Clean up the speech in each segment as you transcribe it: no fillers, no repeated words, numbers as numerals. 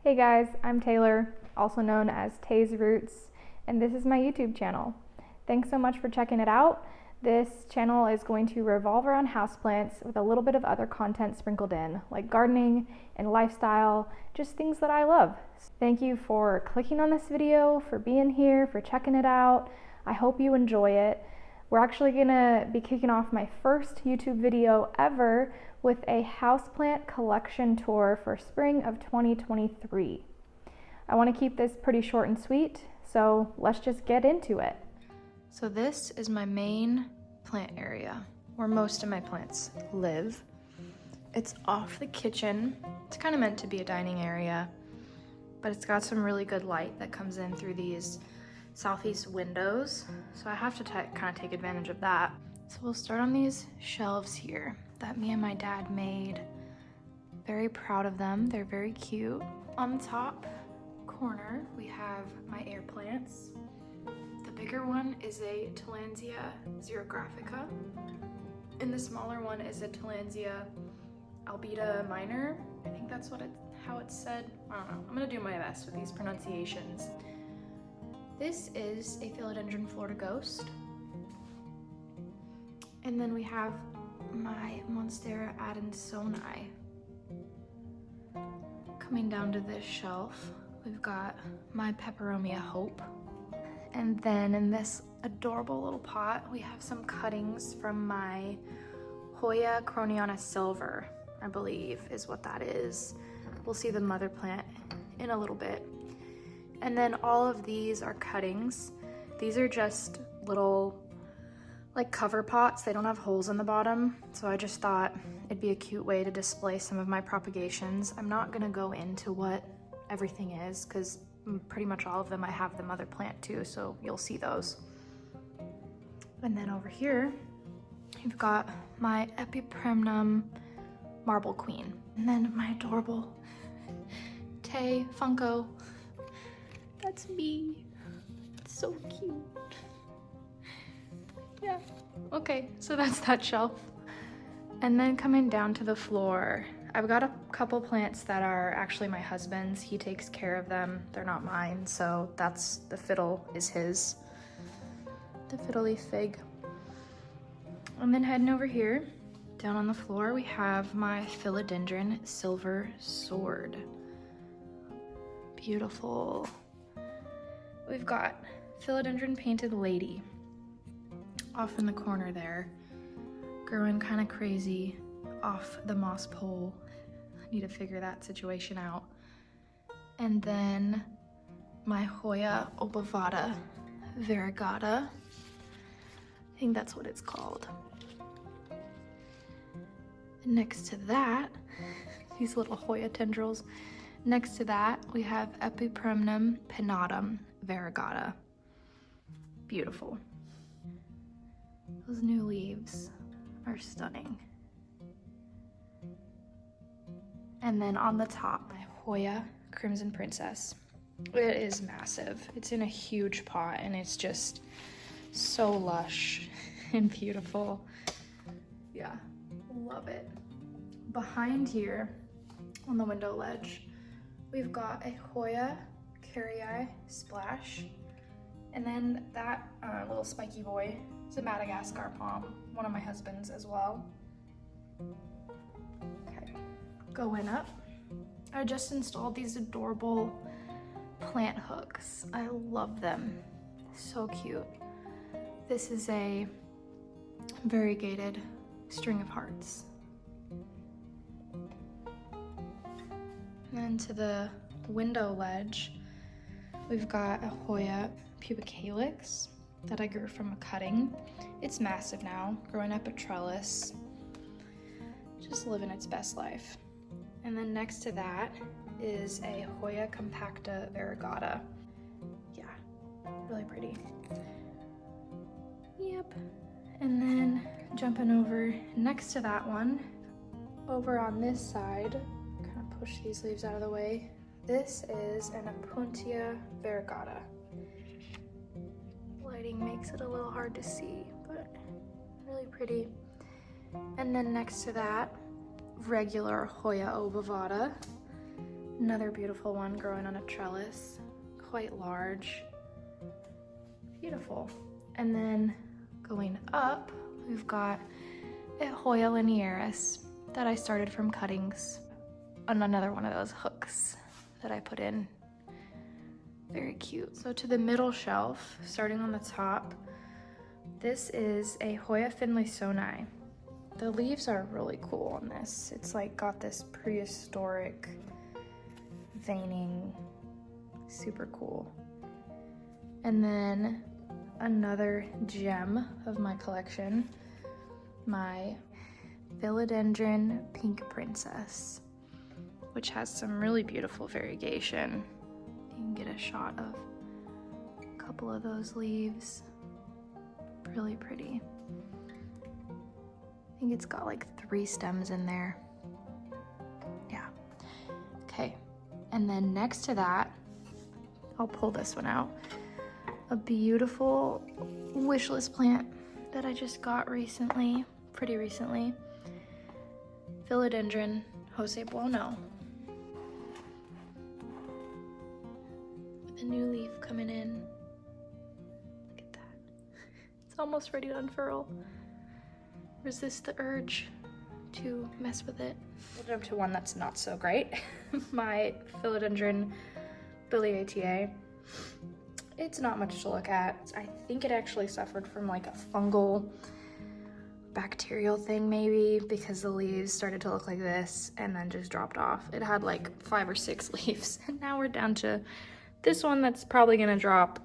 Hey guys, I'm Taylor, also known as Tay's Roots, and this is my YouTube channel. Thanks so much for checking it out. This channel is going to revolve around houseplants with a little bit of other content sprinkled in, like gardening and lifestyle, just things that I love. Thank you for clicking on this video, for being here, for checking it out. I hope you enjoy it. We're actually gonna be kicking off my first YouTube video ever with a houseplant collection tour for spring of 2023. I want to keep this pretty short and sweet, so let's just get into it. So this is my main plant area where most of my plants live. It's off the kitchen. It's kind of meant to be a dining area, but it's got some really good light that comes in through these southeast windows, so I have to kind of take advantage of that. So we'll start on these shelves here that me and my dad made. Very proud of them. They're very cute. On the top corner, we have my air plants. The bigger one is a Tillandsia xerographica, and the smaller one is a Tillandsia albida minor. I think that's how it's said. I don't know. I'm gonna do my best with these pronunciations. This is a philodendron Florida Ghost. And then we have my Monstera adansonii. Coming down to this shelf, we've got my Peperomia Hope. And then in this adorable little pot, we have some cuttings from my Hoya Croniana Silver, I believe is what that is. We'll see the mother plant in a little bit. And then all of these are cuttings. These are just little like cover pots. They don't have holes in the bottom, so I just thought it'd be a cute way to display some of my propagations. I'm not gonna go into what everything is because pretty much all of them I have the mother plant too, so you'll see those. And then over here, you've got my Epipremnum Marble Queen. And then my adorable Tay Funko. That's me. It's so cute. Yeah. Okay, so that's that shelf. And then coming down to the floor, I've got a couple plants that are actually my husband's. He takes care of them. They're not mine, so that's the fiddle is his. The fiddle leaf fig. And then heading over here, down on the floor, we have my philodendron silver sword. Beautiful. We've got philodendron painted lady off in the corner there, growing kind of crazy off the moss pole. I need to figure that situation out. And then my Hoya obovata variegata. I think that's what it's called. Next to that, these little Hoya tendrils. Next to that, we have Epipremnum pinnatum variegata. Beautiful. Those new leaves are stunning. And then on the top, my Hoya Crimson Princess. It is massive. It's in a huge pot and it's just so lush and beautiful. Yeah, love it. Behind here on the window ledge, we've got a Hoya Carrii Splash. And then that little spiky boy is a Madagascar palm, one of my husband's as well. Okay, going up. I just installed these adorable plant hooks. I love them, so cute. This is a variegated string of hearts. And then to the window ledge, we've got a Hoya pubicalyx that I grew from a cutting. It's massive now, growing up a trellis, just living its best life. And then next to that is a Hoya compacta variegata. Yeah, really pretty. Yep. And then jumping over next to that one, over on this side, kind of push these leaves out of the way. This is an Opuntia variegata. Lighting makes it a little hard to see, but really pretty. And then next to that, regular Hoya obovata. Another beautiful one growing on a trellis, quite large. Beautiful. And then going up, we've got a Hoya linearis that I started from cuttings on another one of those hooks that I put in. Very cute. So to the middle shelf, starting on the top, this is a Hoya finlaysonii. The leaves are really cool on this. It's like got this prehistoric veining, super cool. And then another gem of my collection, my philodendron pink princess, which has some really beautiful variegation. You can get a shot of a couple of those leaves. Really pretty. I think it's got like 3 stems in there. Yeah. Okay. And then next to that, I'll pull this one out. A beautiful wish list plant that I just got recently, pretty recently. Philodendron Jose Bueno. With a new leaf coming in. Look at that. It's almost ready to unfurl. Resist the urge to mess with it. We'll jump to one that's not so great. My philodendron biliaceae. It's not much to look at. I think it actually suffered from like a fungal bacterial thing maybe, because the leaves started to look like this and then just dropped off. It had like 5 or 6 leaves, and now we're down to this one that's probably gonna drop,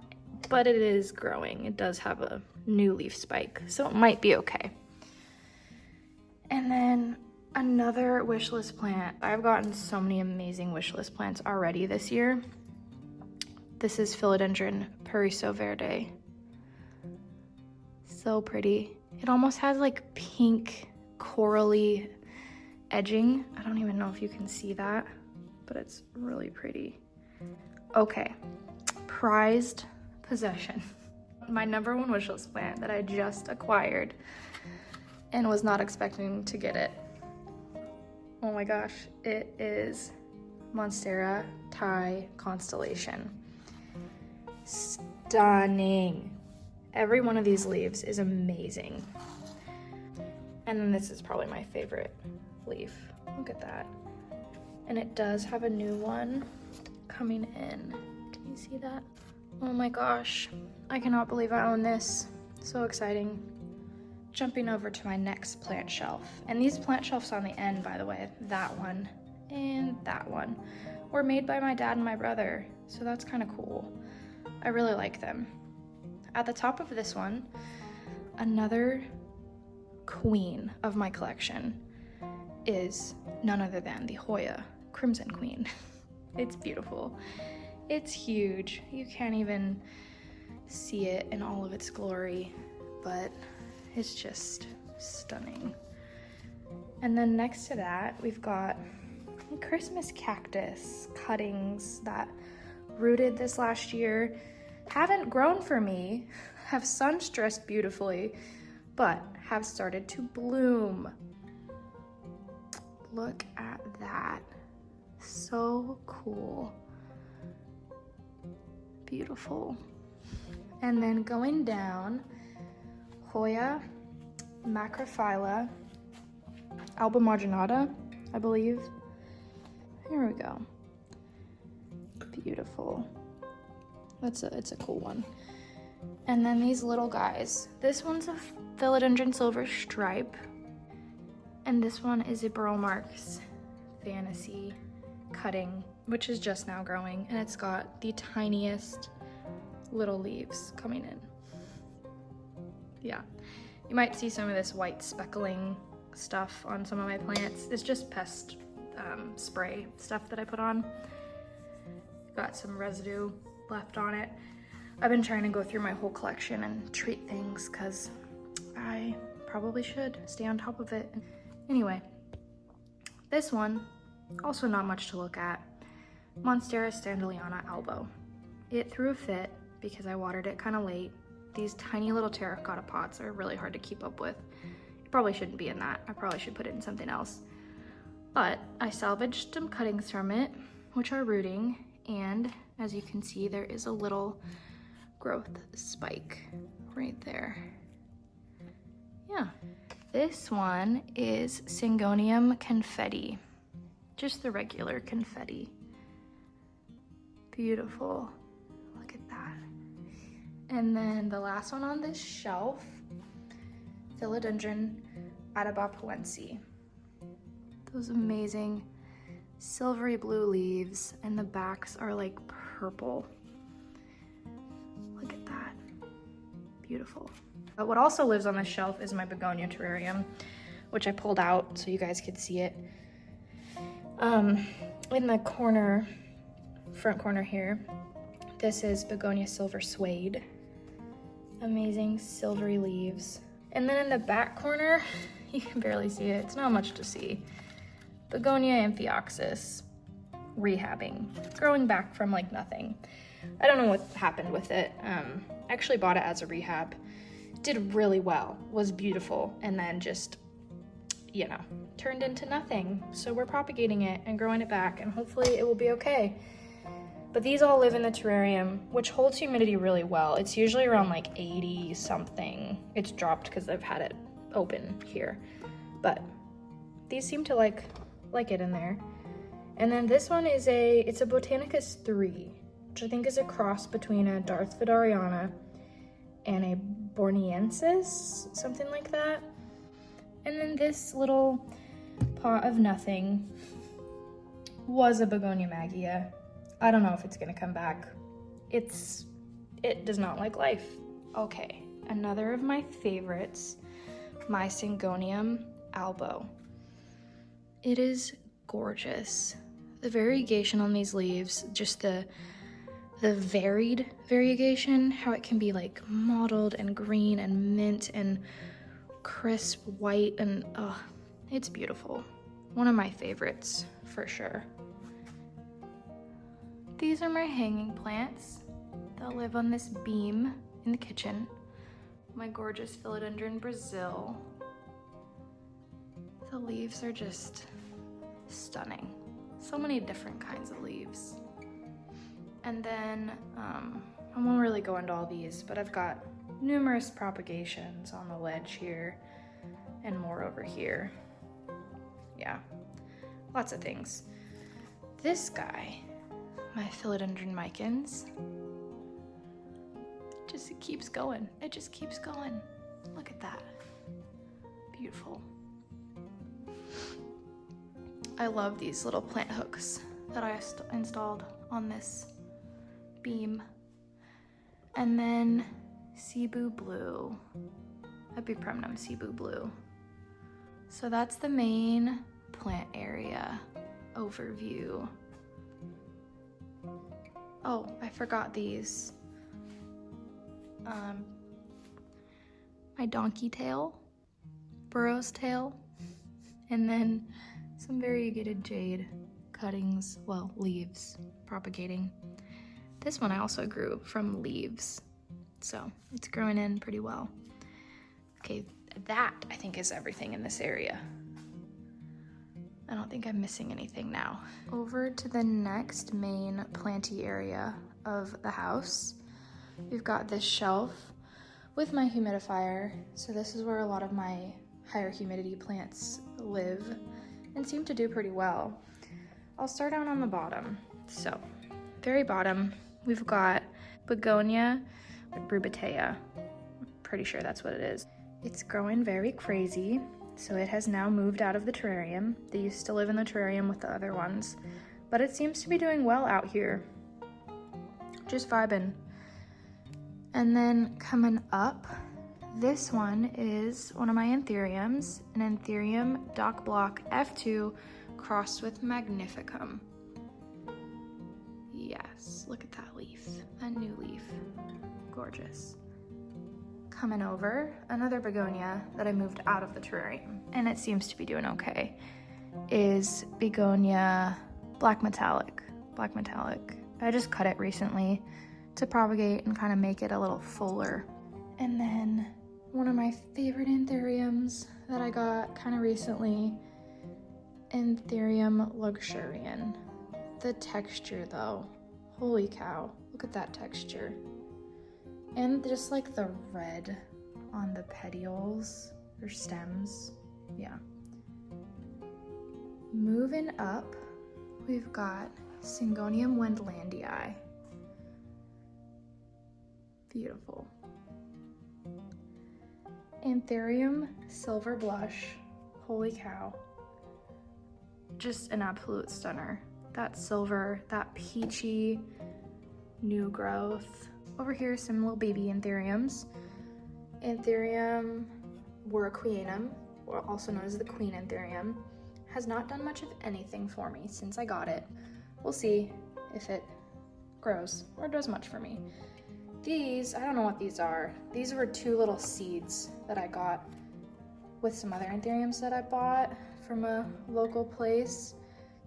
but it is growing. It does have a new leaf spike, so it might be okay. And then another wish list plant. I've gotten so many amazing wish list plants already this year. This is Philodendron Periso Verde. So pretty. It almost has like pink corally edging. I don't even know if you can see that, but it's really pretty. Okay, prized possession. My #1 wish list plant that I just acquired and was not expecting to get it. Oh my gosh, it is Monstera Thai Constellation. Stunning. Every one of these leaves is amazing. And then this is probably my favorite leaf. Look at that. And it does have a new one coming in. Can you see that? Oh my gosh, I cannot believe I own this. So exciting. Jumping over to my next plant shelf. And these plant shelves on the end, by the way, that one and that one, were made by my dad and my brother. So that's kind of cool. I really like them. At the top of this one, another queen of my collection is none other than the Hoya Crimson Queen. It's beautiful. It's huge. You can't even see it in all of its glory, but it's just stunning. And then next to that, we've got Christmas cactus cuttings that rooted this last year. Haven't grown for me, have sun stressed beautifully, but have started to bloom. Look at that. So cool. Beautiful. And then going down, Hoya macrophylla albumarginata, I believe. Here we go. Beautiful. It's a cool one. And then these little guys. This one's a philodendron silver stripe, and this one is a Burl Marks Fantasy cutting, which is just now growing, and it's got the tiniest little leaves coming in. Yeah, you might see some of this white speckling stuff on some of my plants. It's just pest spray stuff that I put on. Got some residue left on it. I've been trying to go through my whole collection and treat things because I probably should stay on top of it. Anyway, this one, also not much to look at. Monstera standeliana albo. It threw a fit because I watered it kind of late. These tiny little terracotta pots are really hard to keep up with. It probably shouldn't be in that. I probably should put it in something else. But I salvaged some cuttings from it which are rooting, and as you can see, there is a little growth spike right there. Yeah. This one is Syngonium confetti, just the regular confetti. Beautiful, look at that. And then the last one on this shelf, Philodendron atabapoense. Those amazing silvery blue leaves, and the backs are like purple. Look at that, beautiful. What also lives on this shelf is my begonia terrarium, which I pulled out so you guys could see it. In the corner, front corner here, this is begonia silver suede. Amazing silvery leaves. And then in the back corner, you can barely see it, it's not much to see. Begonia amphioxus, rehabbing, growing back from like nothing. I don't know what happened with it. I actually bought it as a rehab. Did really well, was beautiful, and then just, you know, turned into nothing. So we're propagating it and growing it back, and hopefully it will be okay. But these all live in the terrarium, which holds humidity really well. It's usually around like 80 something. It's dropped because I've had it open here. But these seem to like it in there. And then this one is it's a Botanicus 3, which I think is a cross between a Darth Vidariana and a Borneensis, something like that. And then this little pot of nothing was a Begonia maggia. I don't know if it's gonna come back. It does not like life. Okay, another of my favorites, my Syngonium albo. It is gorgeous. The variegation on these leaves, just the varied variegation, how it can be like mottled and green and mint and crisp white, and oh, it's beautiful. One of my favorites for sure. These are my hanging plants. They'll live on this beam in the kitchen. My gorgeous Philodendron Brazil. The leaves are just stunning. So many different kinds of leaves. And then, I won't really go into all these, but I've got numerous propagations on the ledge here and more over here. Yeah, lots of things. This guy, my Philodendron micans, it keeps going. It just keeps going. Look at that. Beautiful. I love these little plant hooks that I installed on this beam. And then Cebu Blue, Epipremnum Cebu Blue. So that's the main plant area overview. Oh, I forgot these. My donkey tail, burro's tail, and then some variegated jade cuttings, well, leaves, propagating. This one I also grew from leaves, so it's growing in pretty well. Okay, that I think is everything in this area. I don't think I'm missing anything now. Over to the next main planty area of the house. We've got this shelf with my humidifier. So this is where a lot of my higher humidity plants live and seem to do pretty well. I'll start out on the bottom. So, very bottom, we've got Begonia brubatea. Pretty sure that's what it is. It's growing very crazy. So it has now moved out of the terrarium. They used to live in the terrarium with the other ones, but it seems to be doing well out here. Just vibing. And then coming up, this one is one of my anthuriums, an Anthurium Dock Block F2 crossed with Magnificum. Yes, look at that leaf, that new leaf, gorgeous. Coming over, another begonia that I moved out of the terrarium, and it seems to be doing okay, is Begonia Black Metallic. I just cut it recently to propagate and kind of make it a little fuller. And then one of my favorite anthuriums that I got kind of recently, Anthurium luxurian. the texture though. Holy cow, look at that texture. And just like the red on the petioles or stems, yeah. Moving up, we've got Syngonium wendlandii. Beautiful. Anthurium silver blush, holy cow. Just an absolute stunner. That silver, that peachy new growth. Over here, some little baby anthuriums. Anthurium warwickwianum, or also known as the queen anthurium, has not done much of anything for me since I got it. We'll see if it grows or does much for me. These, I don't know what these are. These were 2 little seeds that I got with some other anthuriums that I bought from a local place.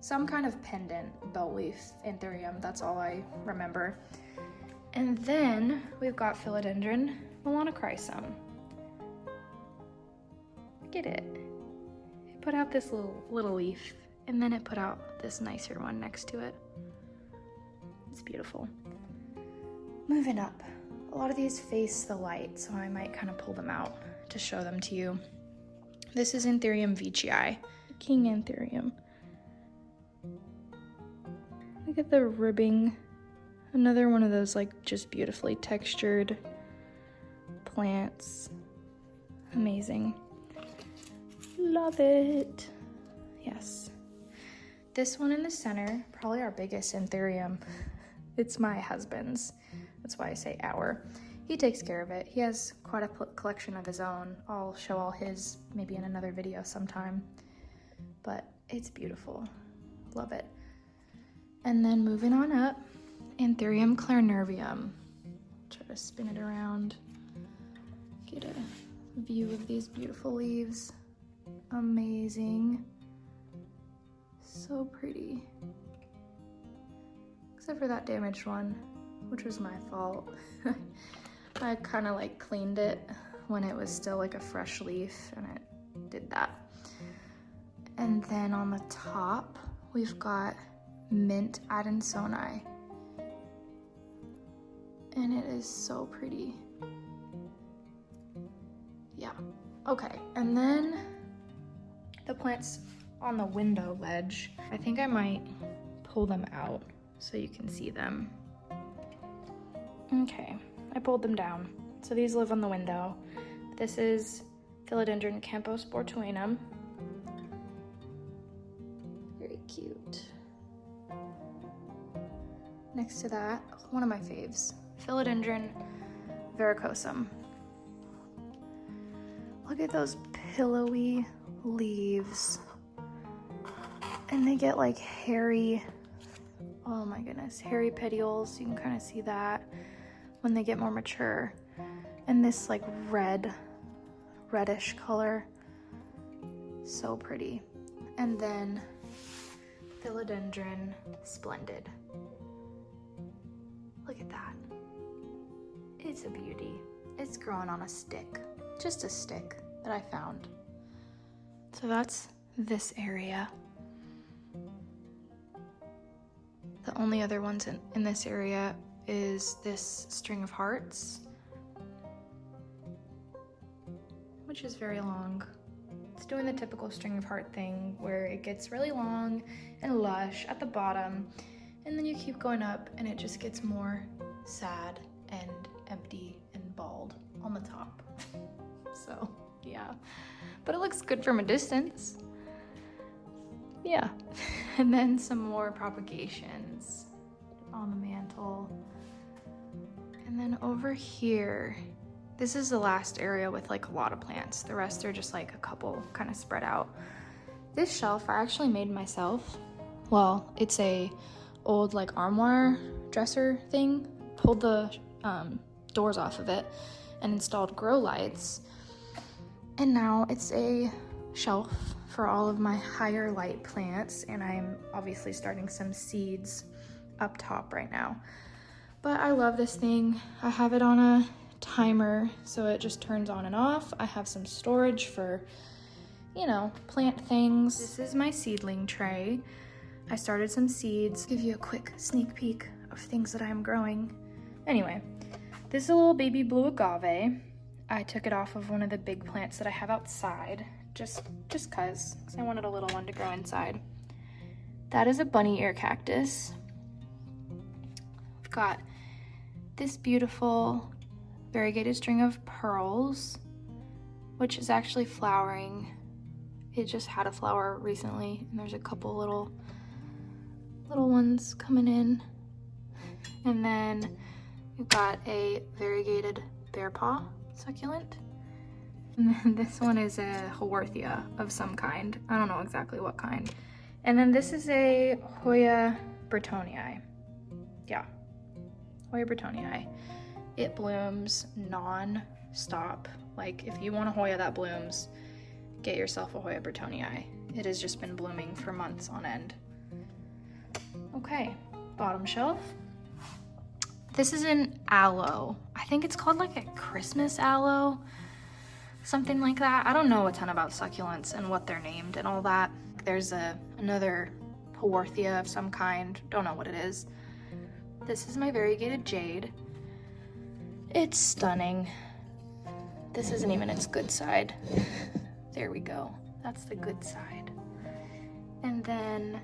Some kind of pendant belt leaf anthurium, that's all I remember. And then we've got Philodendron melanochrysum. Look at it. It put out this little leaf, and then it put out this nicer one next to it. It's beautiful. Moving up, a lot of these face the light, so I might kind of pull them out to show them to you. This is Anthurium veitchii, king anthurium. Look at the ribbing. Another one of those like just beautifully textured plants. Amazing. Love it. Yes. This one in the center, probably our biggest anthurium. It's my husband's. That's why I say our. He takes care of it. He has quite a collection of his own. I'll show all his maybe in another video sometime. But it's beautiful. Love it. And then moving on up, Anthurium clarinervium. Try to spin it around. Get a view of these beautiful leaves. Amazing. So pretty. Except for that damaged one, which was my fault. I kind of like cleaned it when it was still like a fresh leaf, and it did that. And then on the top, we've got Mint Adansonii. And it is so pretty. Yeah, okay. And then the plants on the window ledge, I think I might pull them out so you can see them. Okay, I pulled them down. So these live on the window. This is Philodendron camposportuanum. Very cute. Next to that, one of my faves, Philodendron verrucosum. Look at those pillowy leaves. And they get like hairy, oh my goodness, hairy petioles. You can kind of see that when they get more mature. And this like reddish color. So pretty. And then Philodendron splendid. Look at that. It's a beauty. It's growing on a stick. Just a stick that I found. So that's this area. The only other ones in this area is this string of hearts, which is very long. It's doing the typical string of heart thing where it gets really long and lush at the bottom, and then you keep going up and it just gets more sad and empty and bald on the top. So yeah, but it looks good from a distance. Yeah. And then some more propagations on the mantle. And then over here, this is the last area with like a lot of plants. The rest are just like a couple kind of spread out. This shelf I actually made myself. Well, it's a old like armoire dresser thing. Pulled the doors off of it and installed grow lights. And now it's a shelf for all of my higher light plants, and I'm obviously starting some seeds up top right now. But I love this thing. I have it on a timer, so it just turns on and off. I have some storage for, you know, plant things. This is my seedling tray. I started some seeds. Give you a quick sneak peek of things that I'm growing. Anyway, this is a little baby blue agave. I took it off of one of the big plants that I have outside, just cause I wanted a little one to grow inside. That is a bunny ear cactus. I've got this beautiful variegated string of pearls, which is actually flowering. It just had a flower recently, and there's a couple little ones coming in. And then we've got a variegated bear paw succulent. And then this one is a Haworthia of some kind. I don't know exactly what kind. And then this is a Hoya bretonii. Yeah, Hoya bretonii. It blooms non-stop. Like, if you want a Hoya that blooms, get yourself a Hoya bretonii. It has just been blooming for months on end. Okay, bottom shelf. This is an aloe. I think it's called like a Christmas aloe, something like that. I don't know a ton about succulents and what they're named and all that. There's another Haworthia of some kind. Don't know what it is. This is my variegated jade. It's stunning. This isn't even its good side. There we go. That's the good side. And then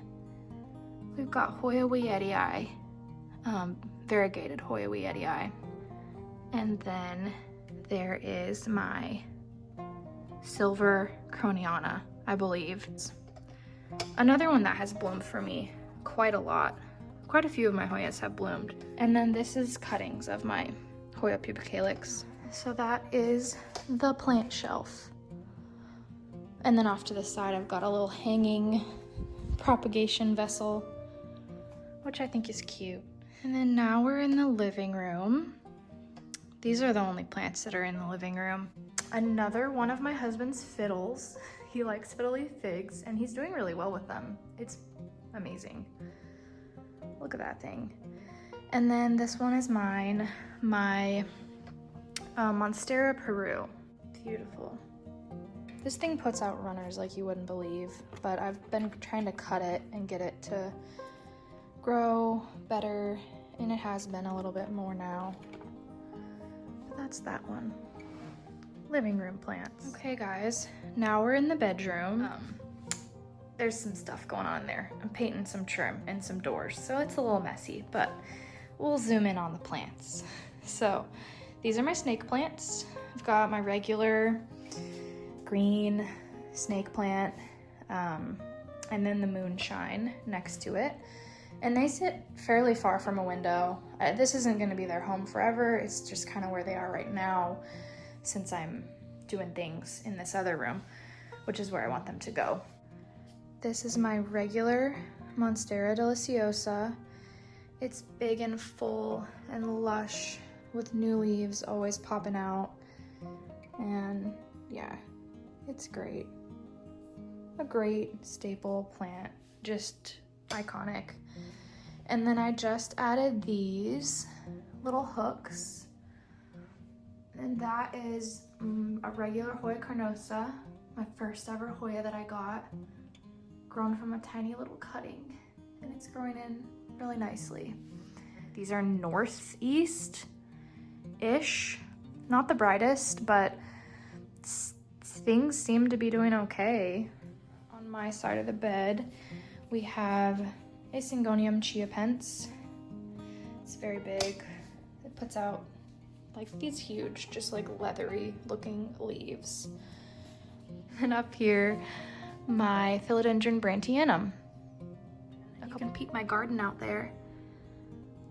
we've got Hoya weyetii, variegated Hoya weyetii. And then there is my silver croniana, I believe. Another one that has bloomed for me quite a lot. Quite a few of my Hoyas have bloomed. And then this is cuttings of my Hoya pubicalyx. So that is the plant shelf. And then off to the side, I've got a little hanging propagation vessel, which I think is cute. And then now we're in the living room. These are the only plants that are in the living room. Another one of my husband's fiddles. He likes fiddly figs, and he's doing really well with them. It's amazing. Look at that thing. And then this one is mine, my Monstera Peru. Beautiful. This thing puts out runners like you wouldn't believe, but I've been trying to cut it and get it to grow better, and it has been a little bit more now. But that's that one. Living room plants. Okay guys, now we're in the bedroom. There's some stuff going on there. I'm painting some trim and some doors, so it's a little messy, but we'll zoom in on the plants. So these are my snake plants. I've got my regular green snake plant, and then the moonshine next to it. And they sit fairly far from a window. This isn't gonna be their home forever. It's just kind of where they are right now, since I'm doing things in this other room, which is where I want them to go. This is my regular Monstera deliciosa. It's big and full and lush with new leaves always popping out. And yeah, it's great. A great staple plant, just iconic. And then I just added these little hooks. And that is a regular Hoya carnosa, my first ever Hoya that I got, grown from a tiny little cutting, and it's growing in really nicely. These are northeast-ish, not the brightest, but things seem to be doing okay. On my side of the bed, we have a Syngonium chiapense. It's very big. It puts out like these huge, just like leathery looking leaves. And up here, my Philodendron brantianum. You can peek my garden out there.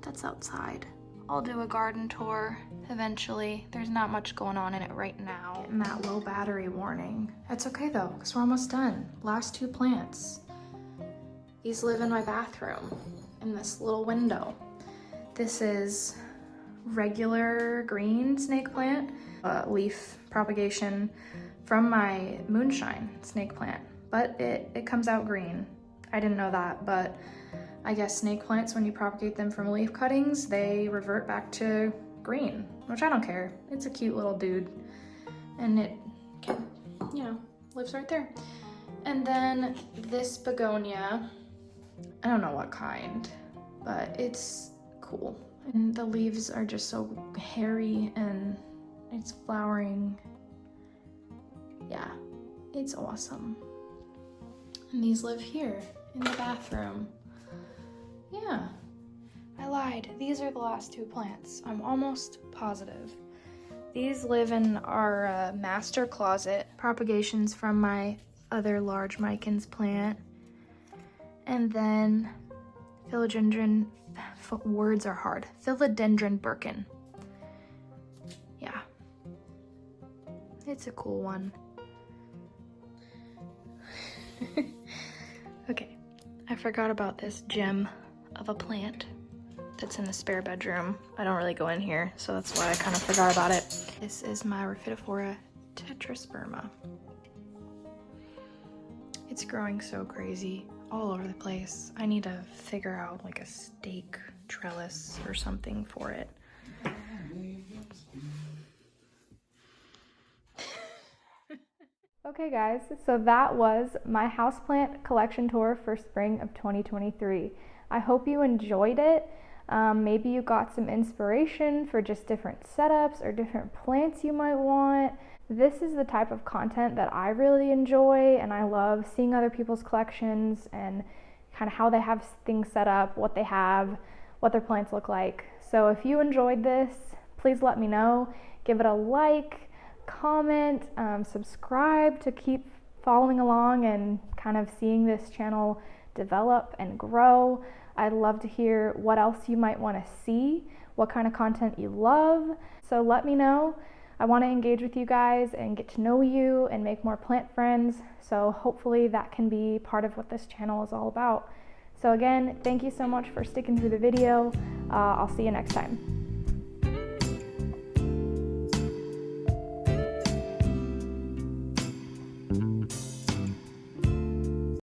That's outside. I'll do a garden tour eventually. There's not much going on in it right now. Getting that low battery warning. That's okay though, because we're almost done. Last two plants. These live in my bathroom, in this little window. This is regular green snake plant, leaf propagation from my moonshine snake plant, but it comes out green. I didn't know that, but I guess snake plants, when you propagate them from leaf cuttings, they revert back to green, which I don't care. It's a cute little dude, and it can, lives right there. And then this begonia I don't know what kind, but it's cool. And the leaves are just so hairy and it's flowering. Yeah, it's awesome. And these live here in the bathroom. Yeah, I lied. These are the last two plants. I'm almost positive. These live in our master closet. Propagations from my other large Micans plant. And then philodendron, words are hard. Philodendron Birkin. Yeah, it's a cool one. Okay, I forgot about this gem of a plant that's in the spare bedroom. I don't really go in here, so that's why I kind of forgot about it. This is my Rhaphidophora tetrasperma. It's growing so crazy all over the place. I need to figure out like a stake trellis or something for it. Okay guys, so that was my houseplant collection tour for spring of 2023. I hope you enjoyed it. Maybe you got some inspiration for just different setups or different plants you might want. This is the type of content that I really enjoy, and I love seeing other people's collections and kind of how they have things set up, what they have, what their plants look like. So if you enjoyed this, please let me know. Give it a like, comment, subscribe to keep following along and kind of seeing this channel develop and grow. I'd love to hear what else you might want to see, what kind of content you love. So let me know. I want to engage with you guys and get to know you and make more plant friends. So hopefully that can be part of what this channel is all about. So again, thank you so much for sticking through the video. I'll see you next time.